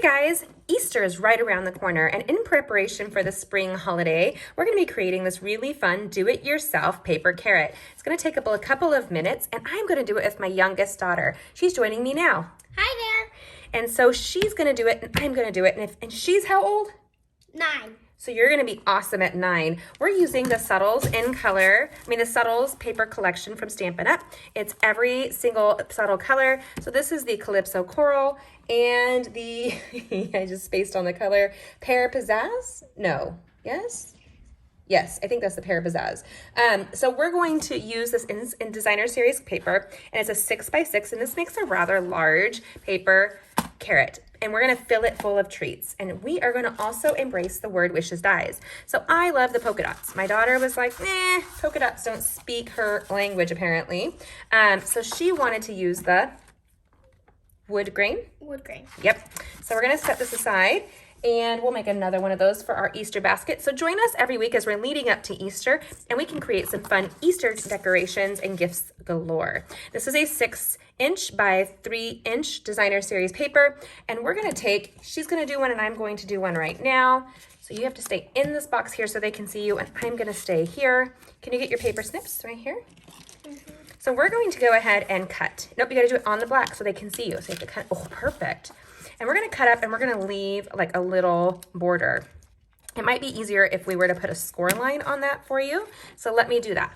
guys, Easter is right around the corner, and in preparation for the spring holiday, we're going to be creating this really fun do-it-yourself paper carrot. It's going to take up a couple of minutes, and I'm going to do it with my youngest daughter. She's joining me now. Hi there. And so she's going to do it, and I'm going to do it. And she's how old? 9. So you're going to be awesome at 9. We're using the Subtles the Subtles paper collection from Stampin' Up. It's every single subtle color. So this is the Calypso Coral and the, I just spaced on the color, Pear Pizzazz? No. Yes? Yes, I think that's the Pear Pizzazz. So we're going to use this in Designer Series paper, and it's a 6x6, and this makes a rather large paper carrot. And we're gonna fill it full of treats. And we are gonna also embrace the word wishes dies. So I love the polka dots. My daughter was like, nah, polka dots don't speak her language apparently. So she wanted to use the wood grain. Wood grain. Yep. So we're gonna set this aside, and we'll make another one of those for our Easter basket. So join us every week as we're leading up to Easter, and we can create some fun Easter decorations and gifts galore. This is a 6" by 3" Designer Series paper, and we're gonna she's gonna do one and I'm going to do one right now. So you have to stay in this box here so they can see you, and I'm gonna stay here. Can you get your paper snips right here? So we're going to go ahead and cut. Nope, you gotta do it on the black so they can see you. So you have to cut, oh, perfect. And we're gonna cut up and we're gonna leave like a little border. It might be easier if we were to put a score line on that for you. So let me do that.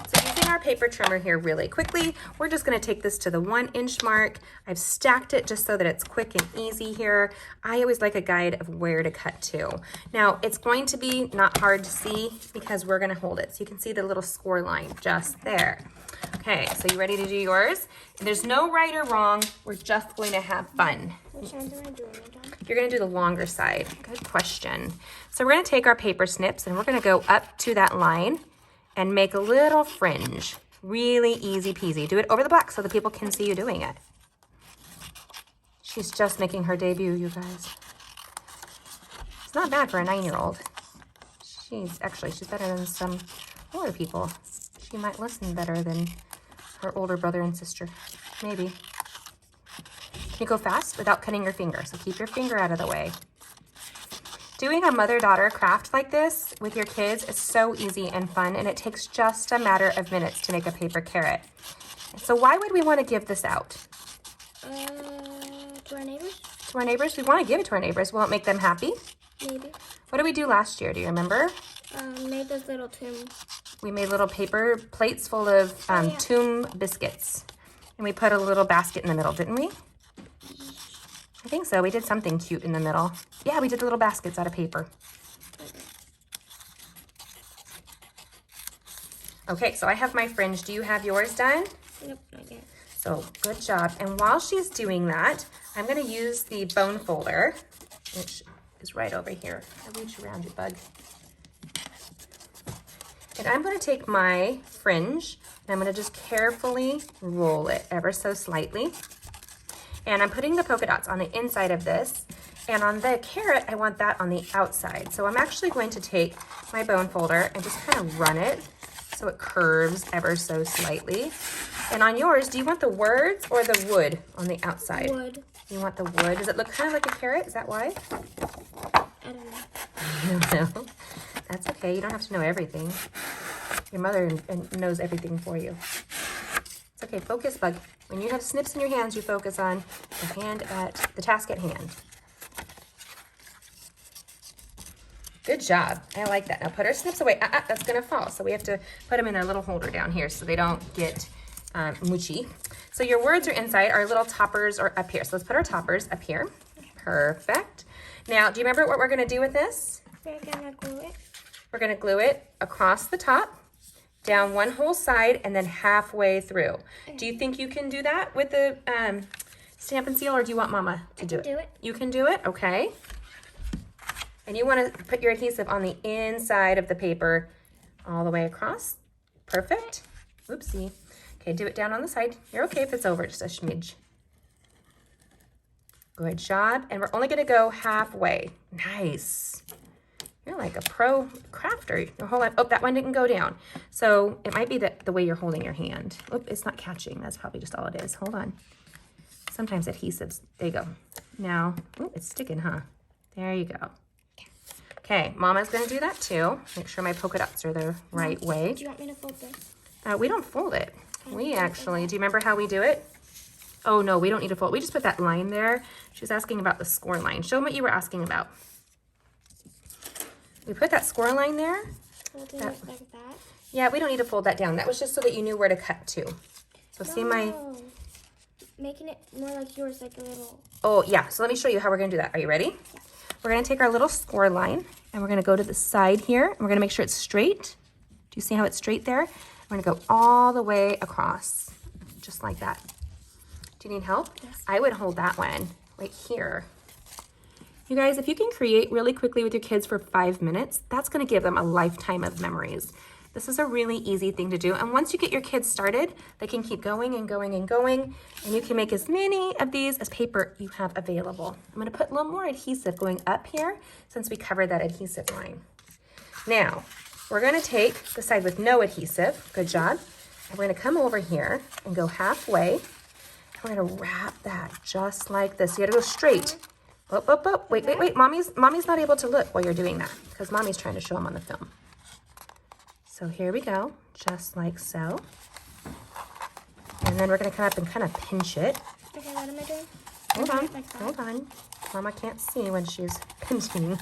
So using our paper trimmer here really quickly, we're just gonna take this to the 1" mark. I've stacked it just so that it's quick and easy here. I always like a guide of where to cut to. Now it's going to be not hard to see because we're gonna hold it. So you can see the little score line just there. Okay, so you ready to do yours? There's no right or wrong. We're just going to have fun. Which side am I doing it on? You're gonna do the longer side. Good question. So we're gonna take our paper snips and we're gonna go up to that line and make a little fringe. Really easy peasy. Do it over the black so the people can see you doing it. She's just making her debut, you guys. It's not bad for a 9-year-old. She's better than some older people. She might listen better than her older brother and sister. Maybe. Can you go fast without cutting your finger? So keep your finger out of the way. Doing a mother-daughter craft like this with your kids is so easy and fun, and it takes just a matter of minutes to make a paper carrot. So why would we want to give this out? To our neighbors? To our neighbors? We want to give it to our neighbors. Will it make them happy? Maybe. What did we do last year? Do you remember? Made those little tombs. We made little paper plates full of tomb biscuits. And we put a little basket in the middle, didn't we? I think so. We did something cute in the middle. Yeah, we did the little baskets out of paper. Okay, so I have my fringe. Do you have yours done? Nope, not yet. So good job. And while she's doing that, I'm going to use the bone folder, which is right over here. I'll reach around you, bug. And I'm going to take my fringe and I'm going to just carefully roll it ever so slightly. And I'm putting the polka dots on the inside of this. And on the carrot, I want that on the outside. So I'm actually going to take my bone folder and just kind of run it so it curves ever so slightly. And on yours, do you want the words or the wood on the outside? Wood. You want the wood? Does it look kind of like a carrot? Is that why? I don't know. You don't know? That's okay. You don't have to know everything. Your mother knows everything for you. It's okay. Focus, bug. When you have snips in your hands, you focus on the task at hand. Good job. I like that. Now put our snips away. That's going to fall. So we have to put them in their little holder down here so they don't get mushy. So your words are inside. Our little toppers are up here. So let's put our toppers up here. Perfect. Now, do you remember what we're going to do with this? We're going to glue it. We're going to glue it across the top, down one whole side, and then halfway through. Do you think you can do that with the Stampin' Seal, or do you want Mama to do it? I can do it. You can do it? Okay. And you want to put your adhesive on the inside of the paper all the way across. Perfect. Oopsie. Okay, do it down on the side. You're okay if it's over just a smidge. Good job. And we're only going to go halfway. Nice. You're like a pro crafter. Your whole life. Oh, that one didn't go down. So it might be the way you're holding your hand. Oh, it's not catching. That's probably just all it is. Hold on. Sometimes adhesives, there you go. Now, oh, it's sticking, huh? There you go. Okay, Mama's gonna do that too. Make sure my polka dots are the right way. Do you want me to fold this? We don't fold it. We actually, do you remember how we do it? Oh no, we don't need to fold. We just put that line there. She was asking about the score line. Show them what you were asking about. We put that score line there. Folding it like that? Yeah, we don't need to fold that down. That was just so that you knew where to cut to. So see my... Making it more like yours, like a little... Oh yeah, so let me show you how we're gonna do that. Are you ready? Yeah. We're gonna take our little score line and we're gonna go to the side here and we're gonna make sure it's straight. Do you see how it's straight there? We're gonna go all the way across, just like that. Do you need help? Yes. I would hold that one right here. You guys, if you can create really quickly with your kids for 5 minutes, that's gonna give them a lifetime of memories. This is a really easy thing to do. And once you get your kids started, they can keep going and going and going. And you can make as many of these as paper you have available. I'm gonna put a little more adhesive going up here since we covered that adhesive line. Now, we're gonna take the side with no adhesive, good job. And we're gonna come over here and go halfway. And we're gonna wrap that just like this. You gotta go straight. Up, up, up. Wait, wait, wait. Mommy's not able to look while you're doing that because Mommy's trying to show them on the film. So here we go, just like so. And then we're gonna come up and kind of pinch it. Okay, what am I doing? Hold on, Like that. hold on. Mama can't see when she's pinching.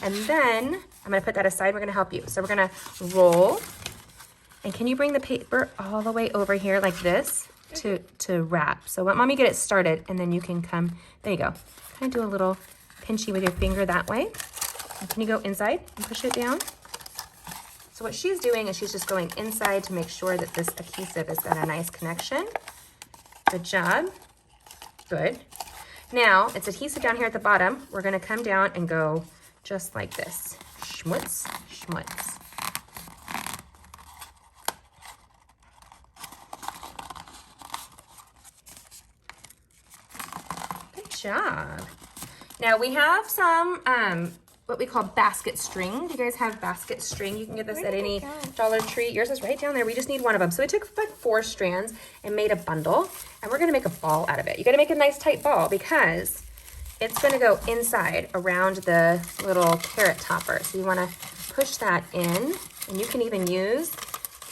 And then I'm gonna put that aside, we're gonna help you. So we're gonna roll. And can you bring the paper all the way over here like this to wrap? So let Mommy get it started and then you can come, there you go. Kind of do a little pinchy with your finger that way. And can you go inside and push it down? So what she's doing is she's just going inside to make sure that this adhesive has got a nice connection. Good job. Good. Now, it's adhesive down here at the bottom. We're gonna come down and go just like this. Schmutz, schmutz. Good job. Now we have some what we call basket string. Do you guys have basket string? You can get this at any Dollar Tree. Yours is right down there. We just need one of them. So we took like 4 strands and made a bundle, and we're gonna make a ball out of it. You gotta make a nice tight ball because it's gonna go inside around the little carrot topper. So you wanna push that in, and you can even use,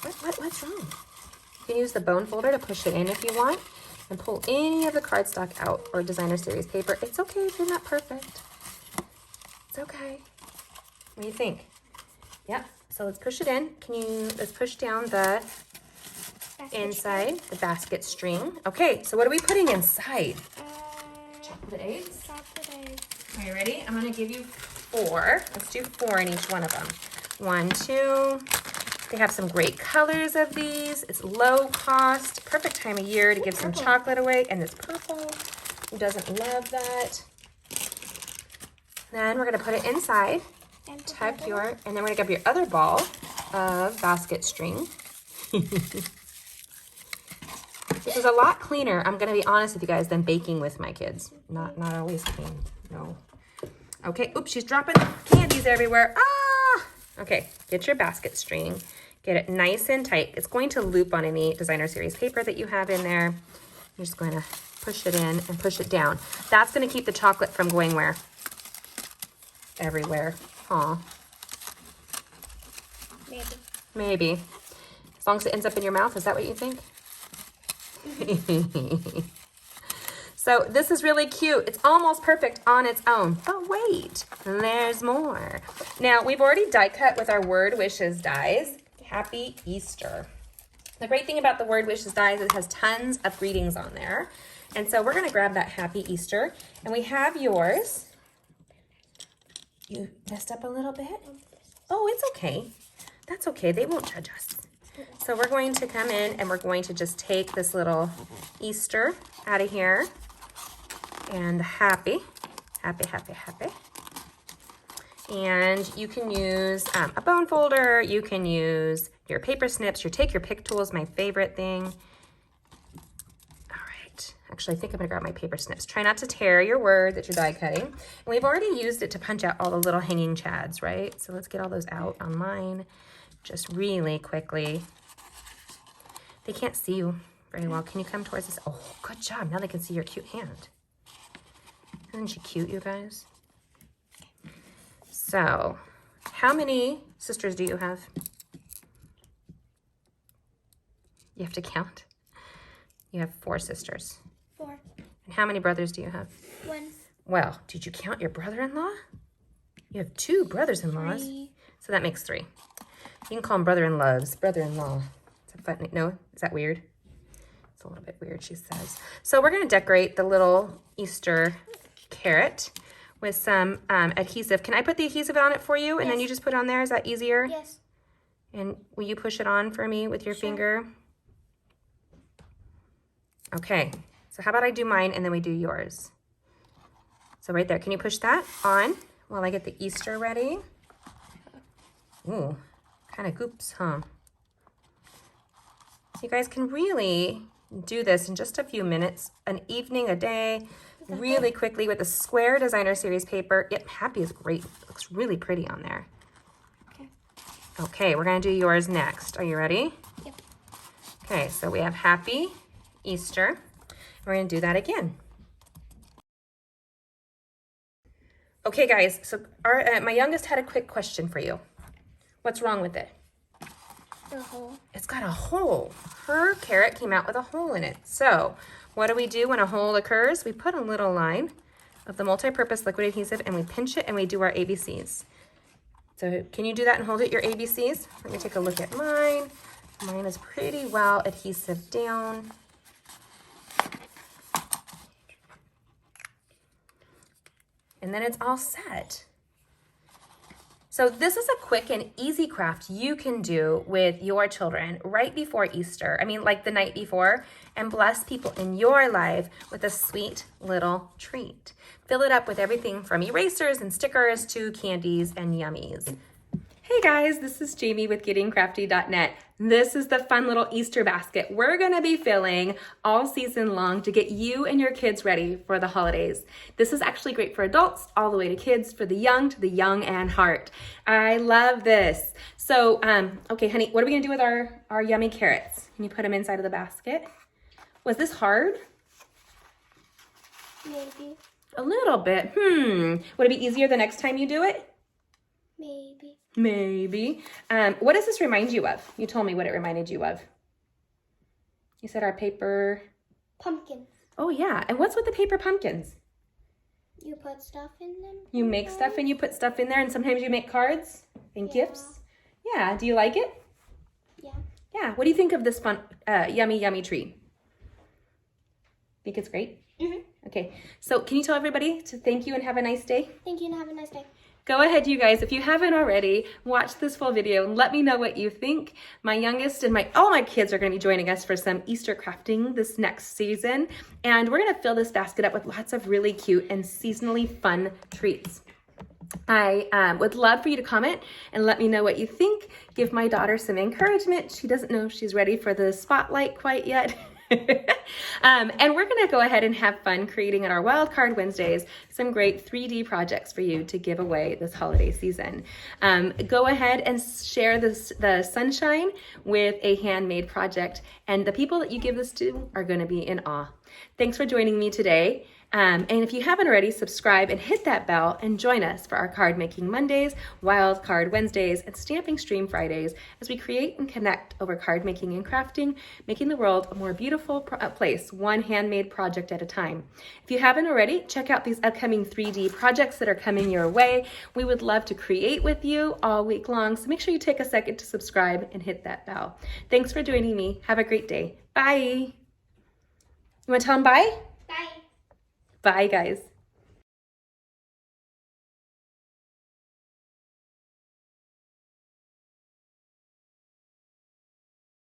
what's wrong? You can use the bone folder to push it in if you want, and pull any of the cardstock out or designer series paper. It's okay if you're not perfect. It's okay. What do you think? Yep. So let's push it in. Let's push down the inside, the basket string. Okay, so what are we putting inside? Chocolate eggs? Chocolate eggs. Are you ready? I'm gonna give you 4. Let's do 4 in each one of them. 1, 2. They have some great colors of these. It's low cost, perfect time of year to give some chocolate away, and it's purple. Who doesn't love that? Then we're gonna put it inside, tuck your, and then we're gonna grab your other ball of basket string. This is a lot cleaner, I'm gonna be honest with you guys, than baking with my kids. Not always clean, no. Okay, oops, she's dropping candies everywhere. Ah! Okay, get your basket string, get it nice and tight. It's going to loop on any designer series paper that you have in there. You're just going to push it in and push it down. That's gonna keep the chocolate from going where? Everywhere. Aw. Maybe. As long as it ends up in your mouth, is that what you think? So this is really cute. It's almost perfect on its own. But wait, there's more. Now, we've already die cut with our Word Wishes dies. Happy Easter. The great thing about the Word Wishes dies is it has tons of greetings on there. And so we're gonna grab that Happy Easter, and we have yours. You messed up a little bit? Oh, it's okay. That's okay, they won't judge us. So we're going to come in and we're going to just take this little Easter out of here. And the happy. And you can use a bone folder, you can use your paper snips, take your pick tool is my favorite thing. Actually, I think I'm gonna grab my paper snips. Try not to tear your word that you're die cutting. And we've already used it to punch out all the little hanging chads, right? So let's get all those out on mine just really quickly. They can't see you. Very well. Can you come towards this? Oh, good job. Now they can see your cute hand. Isn't she cute, you guys? So, how many sisters do you have? You have to count. You have 4 sisters. 4. And how many brothers do you have? 1. Well, did you count your brother-in-law? You have 2 brothers-in-laws. 3. So that makes 3. You can call them brother-in-laws, brother-in-law. Is that funny? No? Is that weird? It's a little bit weird, she says. So we're going to decorate the little Easter carrot with some adhesive. Can I put the adhesive on it for you? And then you just put it on there? Is that easier? Yes. And will you push it on for me with your finger? Okay. So how about I do mine and then we do yours? So right there. Can you push that on while I get the Easter ready? Ooh, kind of goops, huh? So you guys can really do this in just a few minutes, an evening, a day, really quickly with a square designer series paper. Yep, Happy is great. It looks really pretty on there. Okay, we're gonna do yours next. Are you ready? Yep. Okay, so we have Happy Easter. We're gonna do that again. Okay, guys, so my youngest had a quick question for you. What's wrong with it? The hole. It's got a hole. Her carrot came out with a hole in it. So what do we do when a hole occurs? We put a little line of the multi-purpose liquid adhesive and we pinch it and we do our ABCs. So can you do that and hold it, your ABCs? Let me take a look at mine. Mine is pretty well adhesive down. And then it's all set. So this is a quick and easy craft you can do with your children right before Easter. I mean, like the night before, and bless people in your life with a sweet little treat. Fill it up with everything from erasers and stickers to candies and yummies. Hey guys, this is Jamie with gettingcrafty.net. This is the fun little Easter basket we're gonna be filling all season long to get you and your kids ready for the holidays. This is actually great for adults all the way to kids, for the young and heart. I love this. So, okay, honey, what are we gonna do with our yummy carrots? Can you put them inside of the basket? Was this hard? Maybe. A little bit. Would it be easier the next time you do it? Maybe. Maybe. What does this remind you of? You told me what it reminded you of. You said our paper... Pumpkins. Oh, yeah. And what's with the paper pumpkins? You put stuff in them. You make stuff and you put stuff in there, and sometimes you make cards and gifts. Yeah. Do you like it? Yeah. Yeah. What do you think of this fun, yummy treat? Think it's great? Mm-hmm. Okay. So can you tell everybody to thank you and have a nice day? Thank you and have a nice day. Go ahead, you guys, if you haven't already, watch this full video and let me know what you think. My youngest and all my kids are going to be joining us for some Easter crafting this next season. And we're going to fill this basket up with lots of really cute and seasonally fun treats. I would love for you to comment and let me know what you think. Give my daughter some encouragement. She doesn't know if she's ready for the spotlight quite yet. And we're going to go ahead and have fun creating on our Wild Card Wednesdays some great 3D projects for you to give away this holiday season. Go ahead and share the sunshine with a handmade project, and the people that you give this to are going to be in awe. Thanks for joining me today. And if you haven't already, subscribe and hit that bell and join us for our card making Mondays, Wild Card Wednesdays, and Stamping Stream Fridays as we create and connect over card making and crafting, making the world a more beautiful place, one handmade project at a time. If you haven't already, check out these upcoming 3D projects that are coming your way. We would love to create with you all week long, so make sure you take a second to subscribe and hit that bell. Thanks for joining me. Have a great day. Bye. You want to tell them bye? Bye. Bye, guys.